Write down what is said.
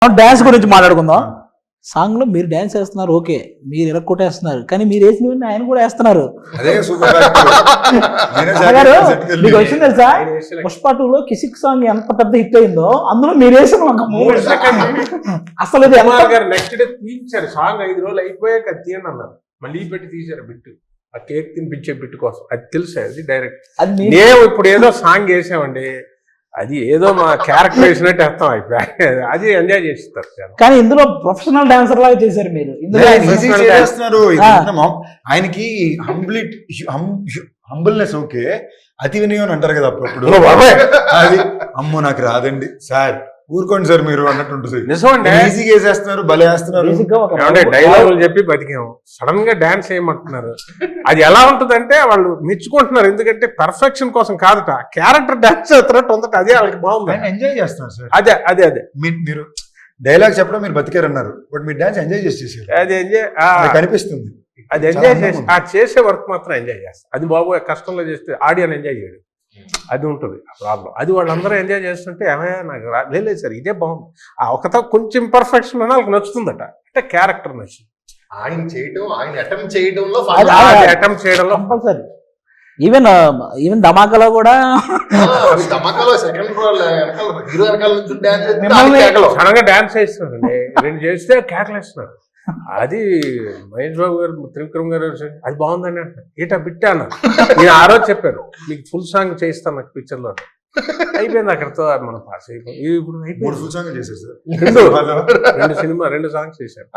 Dance గురించి మాట్లాడుకుందాం. Song లో మీరు డాన్స్ వేస్తున్నారు, ఓకే, మీరు ఇరక్కొట్టేస్తున్నారు, కానీ మీరు వేసిన ఆయన కూడా వేస్తున్నారు. మీకు వచ్చింది తెలుసా, పుష్ప 2లో కిసిక్ సాంగ్ ఎంత పెద్ద హిట్ అయిందో అందులో మీరు వేసిన అసలు నెక్స్ట్ డే తీశారు సాంగ్. 5 రోజులు అయిపోయాక తీయండి అన్నారు, మళ్ళీ పెట్టి తీశారు బిట్టు, ఆ కేక్ తినిపించే బిట్టు కోసం. అది తెలుసా, అది డైరెక్ట్. మేము ఇప్పుడు ఏదో సాంగ్ వేసామండి, అది ఏదో మా క్యారెక్టర్ వేసినట్టు అర్థం అయిపోయి అది ఎంజాయ్ చేస్తారు. కానీ ఇందులో ప్రొఫెషనల్ డాన్సర్ లాగా చేశారు మీరు. ఆయనకి హంబుల్నెస్ ఓకే, అతి వినయం అంటారు కదా అప్పుడు. అది అమ్మో నాకు రాదండి సార్, ఊరుకోండి సార్ మీరు అన్నట్టు ఉంటుంది. ఈజీగా వేసేస్తున్నారు, భలే వేస్తున్నారు. డైలాగులు చెప్పి బతికాము, సడన్ గా డాన్స్ చేయమంటున్నారు. అది ఎలా ఉంటదంటే వాళ్ళు మెచ్చుకుంటున్నారు, ఎందుకంటే పర్ఫెక్షన్ కోసం కాదట, క్యారెక్టర్ డాన్స్ చేస్తున్నట్టు ఉందట. అదే వాళ్ళకి బాగుంది, ఎంజాయ్ చేస్తున్నారు సార్. అదే అదే అదే మీరు డైలాగ్ చెప్పడం మీరు బతికారన్నారు, బట్ మీరు డాన్స్ ఎంజాయ్ చేసేసారు. అది ఎంజాయ్ కనిపిస్తుంది, అది ఎంజాయ్ చేసి ఆ చేసే వర్క్ మాత్రం ఎంజాయ్ చేస్తారు. అది బాబు కష్టంలో చేస్తే ఆడియన్ ఎంజాయ్ చేయడు, అది ఉంటుంది ఆ ప్రాబ్లం. అది వాళ్ళందరూ ఎంజాయ్ చేస్తుంటే ఏమైనా నాకు లేదు సార్ ఇదే బాగుంది, ఆ ఒకతో కొంచెం పర్ఫెక్షన్ అని వాళ్ళకి నచ్చుతుందట, అంటే క్యారెక్టర్ నచ్చింది. ఆయన చేయడం, ఆయన అటెంప్ట్ చేయడంలో అటెంప్ట్ చేయడంలో కంపల్సరీ. ఈవెన్ ధమాకాలో కూడా ధమాకాలో సెకండ్ హీరో వెనకాల నుంచి సడన్ గా డాన్స్ చేస్తున్నారండి, 2 చేస్తే కేకలేస్తున్నారు. అది మహేష్ బాబు గారు, త్రివిక్రమ్ గారు అది బాగుందని అంటారు, ఏటా బిట్టా అన్నారు. నేను ఆ రోజు చెప్పాను, మీకు ఫుల్ సాంగ్ చేయిస్తాను నాకు పిక్చర్ లో. అయిపోయింది అక్కడతో, మనం పాస్ అయిపోయింది. ఇప్పుడు 3 ఫుల్ సాంగ్ చేశారు సార్, 2 సాంగ్స్ చేశారు.